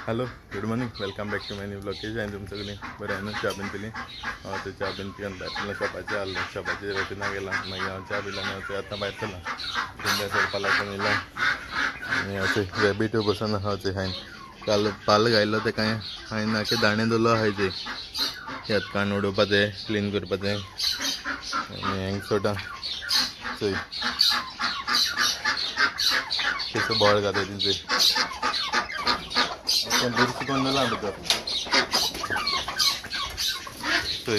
hello good morning welcome back to my new blog कशी आहे तुम सगळी बरं आहे ना चा बीन पिली ते चा बीन पिऊन बाहेर शॉपाचे आलं शॉपाचे रेटिना गेला मागीर हांव चा पिला आनी आतां भायर सरला कुंड्या सोडपाक लागून येयला आनी अशें रॅबीट बसून आहा ते हांवें काल पाल घायलो तेका हांवें नाके दाणे दवरलो आहाय ते यात कान उडोवपाचें क्लीन करपाचें आनी हेंग सोटा चोय केसो बॉळ घाताय तेंचे बुरशी कोण दिला भितर थंय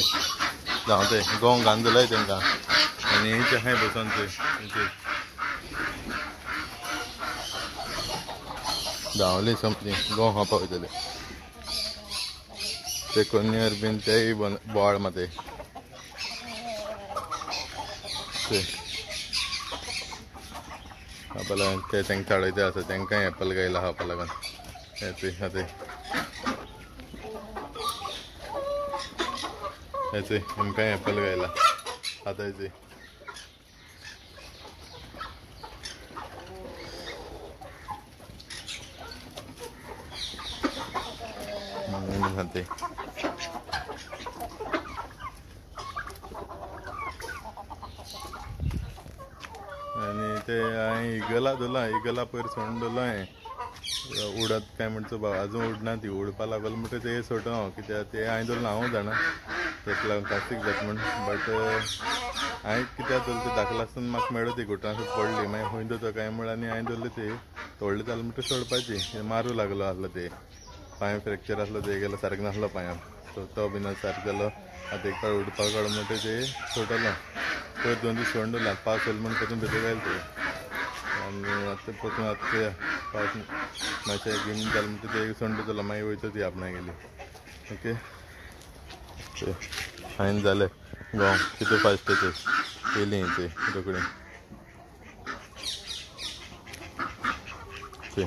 जावं ते गोंव घान दिलाय तेंकां आनी हेंचे हाय बसून थंय धांवली सोंपली गोंव खावपाक वयतले ते कोन्यर बीन तेय बोवाळ मात थंय खावपा लागून ते तेंकां चाडयते आसा तेंकांय एप्पल गायला खावपा लागून हेचय आमकांय एप्पल गायला खातायचय खाते आनी ते हांवें इगला दवरला इगला पयर सोडून दवरलो हांवें उडत काय म्हणचो भाव आजून उडना ती उडपा लागल म्हणटा ते सोडून हांव कित्याक ते हांवें दवरला हांव जाणा तेका लागून कास्तीक जाता म्हण बट हांवें कित्याक दवरली ते धाकलो आसतना म्हाका मेळ्ळो ती घुटरां पडली मागीर खंय दोतो काय म्हण आनी हांवें दवरली ती तोडली जाल्यार म्हणटा सोडपाची मारूं लागलो आसलो ते पांय फ्रॅक्चर आसलो ते गेलो सारको नासलो पांयां सो तो बीन सारको जालो आतां एक पाळ उडपाक काडून म्हणटा ते सोडलो पयर 2 दीस सोडून दवरला पावस येयलो म्हण परतून भितर गायले ते आनी आतां परतून आतां ते पावस मातशें घेवन जालें म्हणटा ते सोडून दवरला मागीर वयता ती आपणाक गेली ओके ते हांवें जालें गोंव कितू फास्ट ते येयली ते रोखडी ते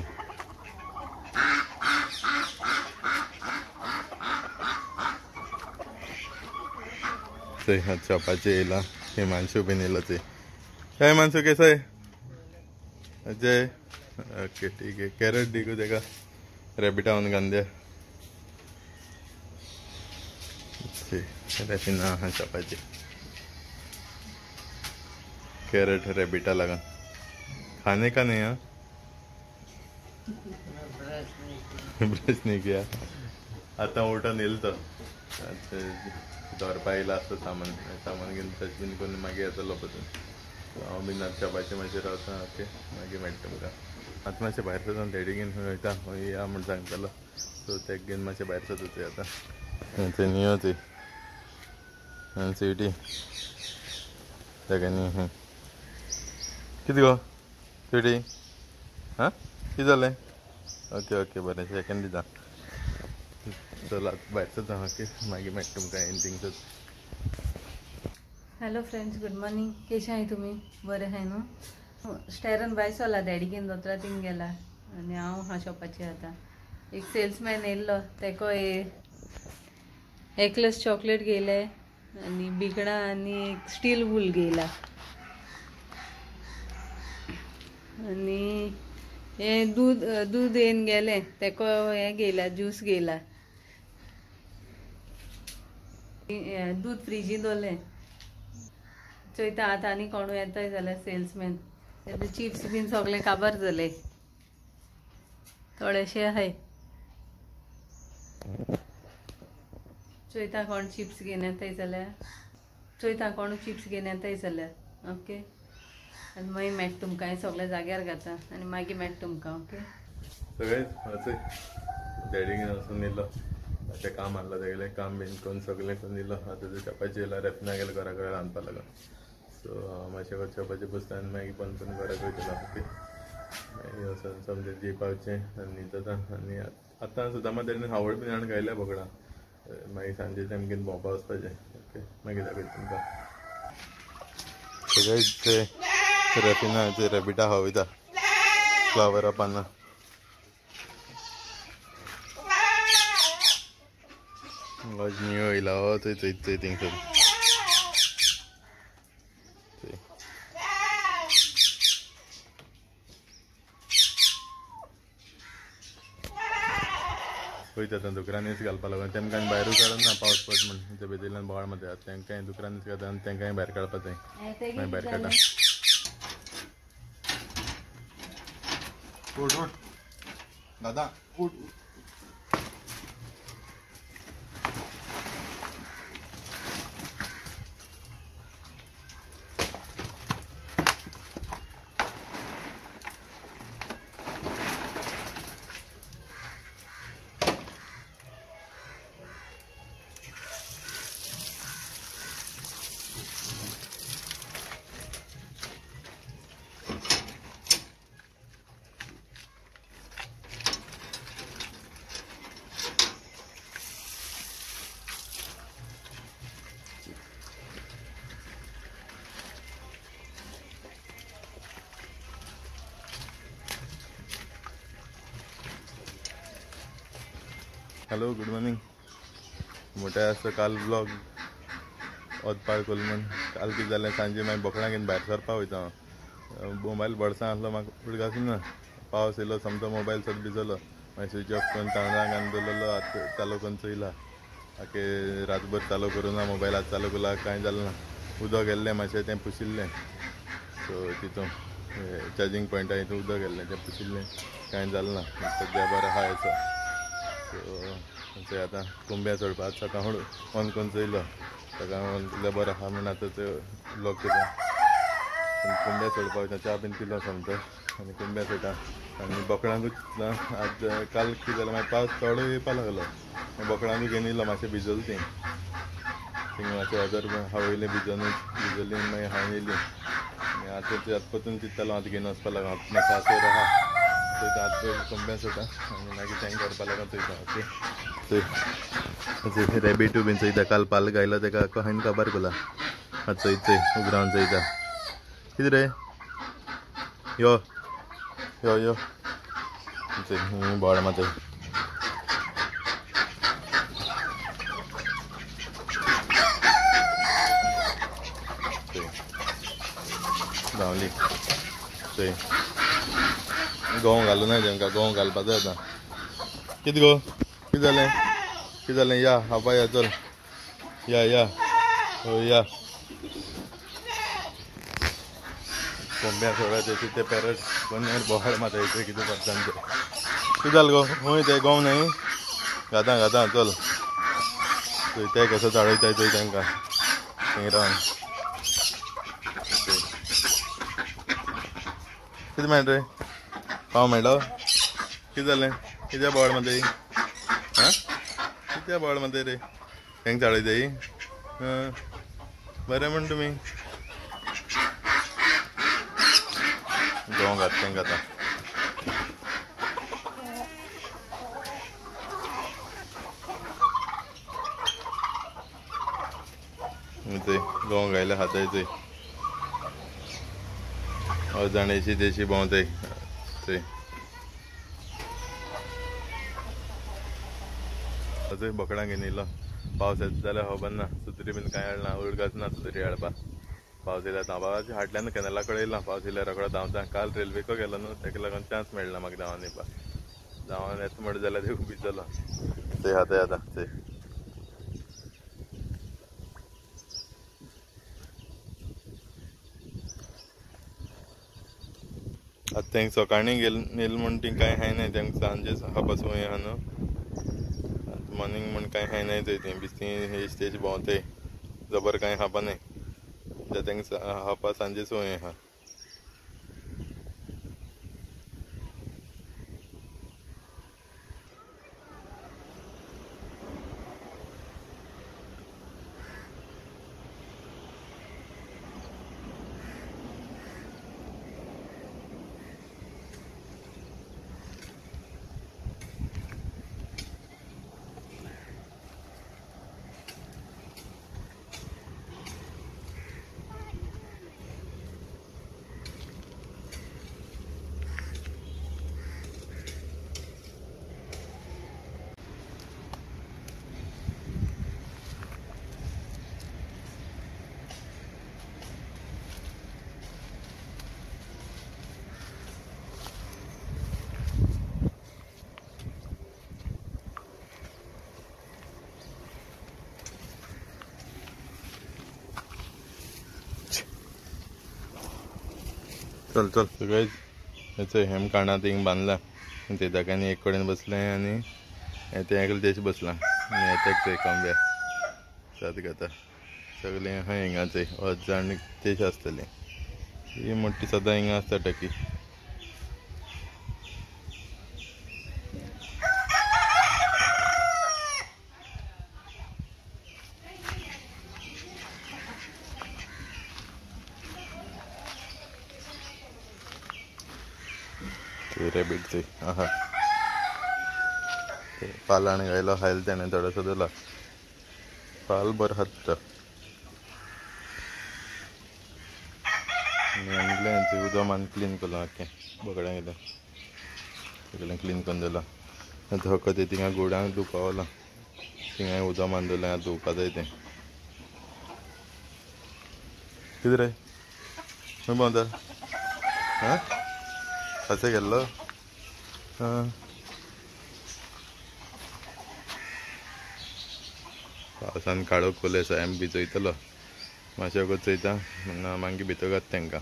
ते शॉपाचे येयला हिमांशू बीन येयलो ते काय हिमांशू कैसा है अजय ओके ठीक है कैरेट दिगो तेका रॅबिटा वन घालून द्या रेटिना आहा शॉपाची कैरेट रॅबिटा लागून खाने का नहीं हाँ ब्रश नहीं किया आता उठून येयलो तो दवरपा येयला आसता सामान घेवन टच बीन करून मागीर येतलो परतून हांव बीन आतां शॉपाचे मातशें रावता ओके मागीर मेळटा तुमकां आतां मातशें भायर सरता डॅडी घेवन वयता या म्हण सांगतालो सो तेका घेवन मातशें भायर सरता ते आतां ते नियो ती आनी स्विटी तेका न्ही कितें गो स्विटी हां कितें जालें ओके ओके बरें सेकंड दिता चल आतां भायर सरता ओके मागीर मेळटा तुमकां ending hello friends good morning कशें आहाय तुमी बरें आहाय न्हू स्टेरन भायर सरला डॅडी घेवन दोतोरा थिंग गेला आनी हांव हा शॉपाचेर आतां एक सेल्समॅन येयल्लो तेको एक्लेस चॉकलेट घेयले आनी बिकणां आनी एक स्टील वूल घेयला आनी हे दूद येवन गेलें तेको हें घेयला ज्यूस घेयला दूद फ्रिजीन दवरलें चोयता आतां आनी कोणू येताय जाल्यार सेल्समॅन तेजे चिप्स बीन सगळे काबार जाले थोडेशे आहाय चोयता कोण चिप्स घेवन येताय जाल्यार चोयता कोण चिप्स घेवन येताय जाल्यार ओके आनी मागीर मेळटा तुमकां हें सगळे जाग्यार घाता आनी मागीर मेळटा तुमकां ओके सगळें डॅडी घेवन वचून येयलो अशें काम आहलो तेगेलें काम बीन करून सगळें करून येयलो आतां ते शॉपाचेर येयला रेफना गेलो घरा घरा रांदपा लागून सो हांव मातशें शॉपाचेर बसता आनी मागीर बंद करून घराक वयतलो ओके मागीर वचून समजें जी पावचें आनी न्हिदता आनी आतां सुदामा तेणें हावळ बीन हाडून गायल्या बोकडां मागीर सांजेचें आमगेन भोंवपा वचपाचें ओके मागीर दाखयता तुमकां सगळें ते रेटिनाचे रॅबिटा खावयता फ्लावरां पानां नियो येयला थंय थिंगसर वयता आतां दुकरांनीच घालपा लागून तेमकां भायरूच काडून ना पावस पडटा म्हण ते बेजिल्ल्यान बोवाळ मध्ये आसा तेंकांय दुकरांनीच काडटा आनी तेंकांय भायर काडपा जाय मागीर भायर काडटा उठ उठ दादा उठ हॅलो गुड मॉर्निंग मोठ्या असं काल ब्लॉग ओतपाळ कोल म्हण काल कितें जालें सांजे मागीर बोकडां घेवन भायर सरपा वयता हांव मोबायल बड्सां आसलो म्हाका उडगासून ना पावस येयलो समतो मोबायल सद भिजलो मागीर स्विच ऑफ करून तांदळां घालून दवरलेलो आतां चालू करून चोयला आखे रातभर चालू करूं ना मोबायल आतां चालू केला कांय जालें ना उदक गेल्लें मातशें तें पुशिल्लें सो तितून चार्जींग पॉयंटा हितून उदक गेल्लें तें पुशिल्लें कांय जालें ना सद्या बरें आहा असो सो आतां कुंब्या चडपा आतां सकाळ हळू ऑन करून चोयलो सकाळ ऑन केल्यार बरो आहा म्हण आतां ते ब्लॉक केलो कुंब्या चडपा वयता च्या बीन पिलो समतो आनी कुंब्या चोयता आनी बोकडांकूच आज काल कितें जालें मागीर पावस चड येवपा लागलो बोकडांकूय घेवन येयलो मातशें भिजल तीं मातशें हजर हावयलें भिजली मागीर हांवें येयली आनी आतां परतून चिंत्तालो आतां घेवन वचपा लागून मागीर सासर आहा चोयता आतां कुंब्या चोयता आनी मागीर तेंक करपा लागून चोयता ओके रेबिटू बीन चोयता काल पाल गायलो तेका हांवें काबार केला आतां चोय उगरावन चोयता कितें रे यो यो यो बोवाळ मात धांवली चोय गंव घालूं ना तेंकां गंव घालपा जाय आतां कितें गो कितें जालें या हापा या चल या हो या कोंब्या सोडा तेची ते पॅरट कोण बोवाळ मात येते कितें करता ते कितें जालें गो हूंय ते गंव न्हय घाता चल थंय ते कसो चाळयताय थंय तेंकां थंय रावन कितें मेळटा रे पाव मेळ्ळो कितें जालें कित्या बोवाळ मात आं कित्या बोवाळ मात रे तेंक चाळयताय बरें म्हण तुमी गंव घात तेंकां आतां थंय गंव घायल्या हाताय थंय अजाणेची तेशी भोंवताय थंय थंय बोकडां घेवन येयलो पावस येता जाल्यार खबर ना सुत्री बीन कांय हाडना उडगास ना सुत्री हाडपा पावस येयल्यार धांवपा हाटल्यान कॅनला कडेन येयला पावस येयल्यार रोखडो धांवता काल रेल्वेको गेलो न्हू तेका लागून चान्स मेळना म्हाका धांवन येवपा धांवन येता म्हण जाल्यार देव भिजलो थंय हाताय आतां थंय आतां तेंक सकाळीं येयलो म्हण ती कांय खाय नाय तेंक सांजे खावपा संवय आहा न्हू मॉर्निंग म्हण कांय खाय नाय थंय बिस्ती हे तेजी भोंवताय जबर कांय खावपा नाय तेंक खावपा सांजे संवय आहा चल चल सगळेच याचं हेम काना थिंग बांधला ते दागांनी एक कडेन बसलें आनी ते एकले तेच बसला आनी येताक ते कांब्या सात घेता सगळें हांय हिंगाचे 8 जाण तेच आसतलीं ही मोठी सदां हिंगा आसता टकी रेबीट ते आहा पालान गायलो खायला त्याने थोडोसो दिला पाल बरो हाडटा आणलें उदक मान क्लीन केलो आख्खें बोकड्यांक गेलें सगळें क्लीन करून दिलां धोको ते थिंगा गोडांक धुवपावला थिंगाय उदक मान दवरलें आतां धुवपा जाय तें कितें रे खंय भोंवता हां खासे गेल्लो पावसान काळोख कोले आसा आमी भिजयतलो मातशें वगत चयता म्हणून मागीर भितर घात तांकां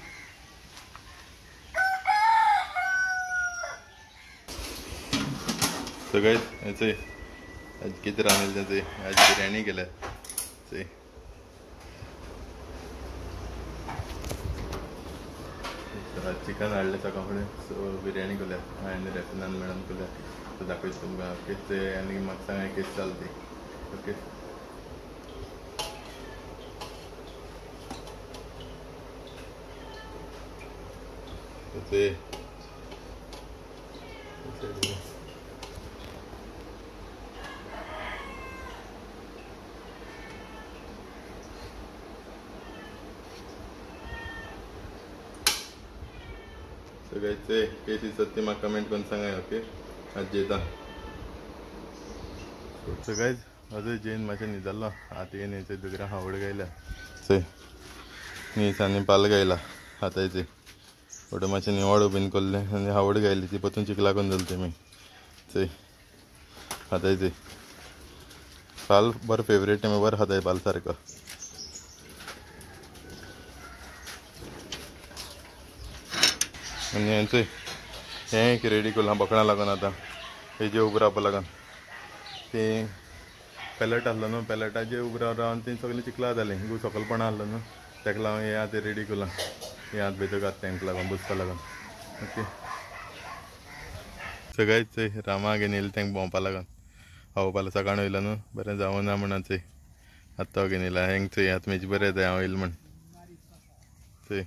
सगळे चय आज कितें रांदिल्लें तें चय आज बिर्याणी केल्या चय चिकन हाडलें सकाळ फुडें सो बिर्याणी केल्या हांवें रेफनान मॅडम केल्या सो दाखयता तुमकां ओके ते आनी म्हाका सांगाय कशी जाली ती ओके ते सगळ्याचे केस दिसत ते म्हाका कमेंट करून सांगाय ओके आज जेता सगळेच अजून जेन मातशें न्हिदल्लो आतां येवन येचे दुकरा हावड गायल्या चय न्हीस आनी पाल गायला आतांचे थोडें मातशें निवड बीन केल्लें आनी हावड गायली ती परतून चिकला करून दवरली तेमी चय आतांचे पाल बरो फेवरेट तेमी बरो खाताय पाल सारको आनी हेंचय हें एक रेडी केलां बोकडां लागून आतां हेजे उबो रावपा लागून ते पेलट आहलो न्हू पेलटाचे उबो रावन ती सगळीं चिकला जालीं गू सकलपणां आहलो न्हू ताका लागून हें आतां रेडी केलां हें आतां भितर घात तांकां लागून बसपा लागून ओके सगळेच चय रामा घेवन येयलें तांकां भोंवपा लागून खावपाक सकाळ वयलो न्हू बरें जावं ना म्हणून चय आतां तो घेवन येयला हेंग चय आतां म्हाजी बरें जाय हांव येयलें म्हण चय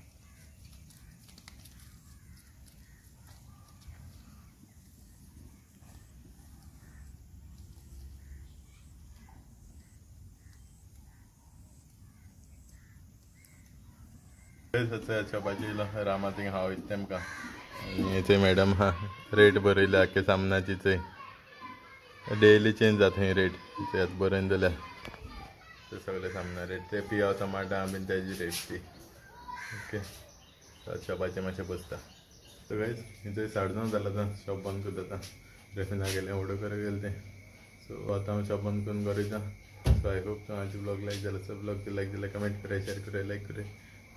शॉपाची येयलो रामा थिंग हांव वयता तेमकां आनी थंय मॅडम हा रेट बरयल्या आख्खे सामनाची चय डेली चेंज जाता थंय रेट ते आतां बरयन जाल्या ते सगळे सामना रेट ते पियाव टमाटां बीन तेजी रेट ती ओके शॉपाचें मातशें बसता सगळेच थंय 9:30 जालां आतां शॉप बंद करता आतां रेफिना गेलें ऑर्डर करपाक गेलें तें सो आतां हांव शॉप बंद करून घरा वयता सो आय होप तुमचे ब्लॉग लायक जाला सो ब्लॉग लायक जाल्यार कमेंट कराय शेअर कराय लायक कराय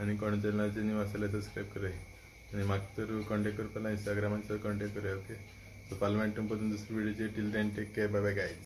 आनी कोण चॅनलाचेर न्यू आसल्यार सबस्क्रायब कराय आनी म्हाका तर कॉन्टेक्ट करपाक इंस्टाग्रामाचेर कॉन्टेक्ट कराय ओके सो फाल्यां मेळटा परतून दुसरी व्हिडिओचेर till then take care bye bye guys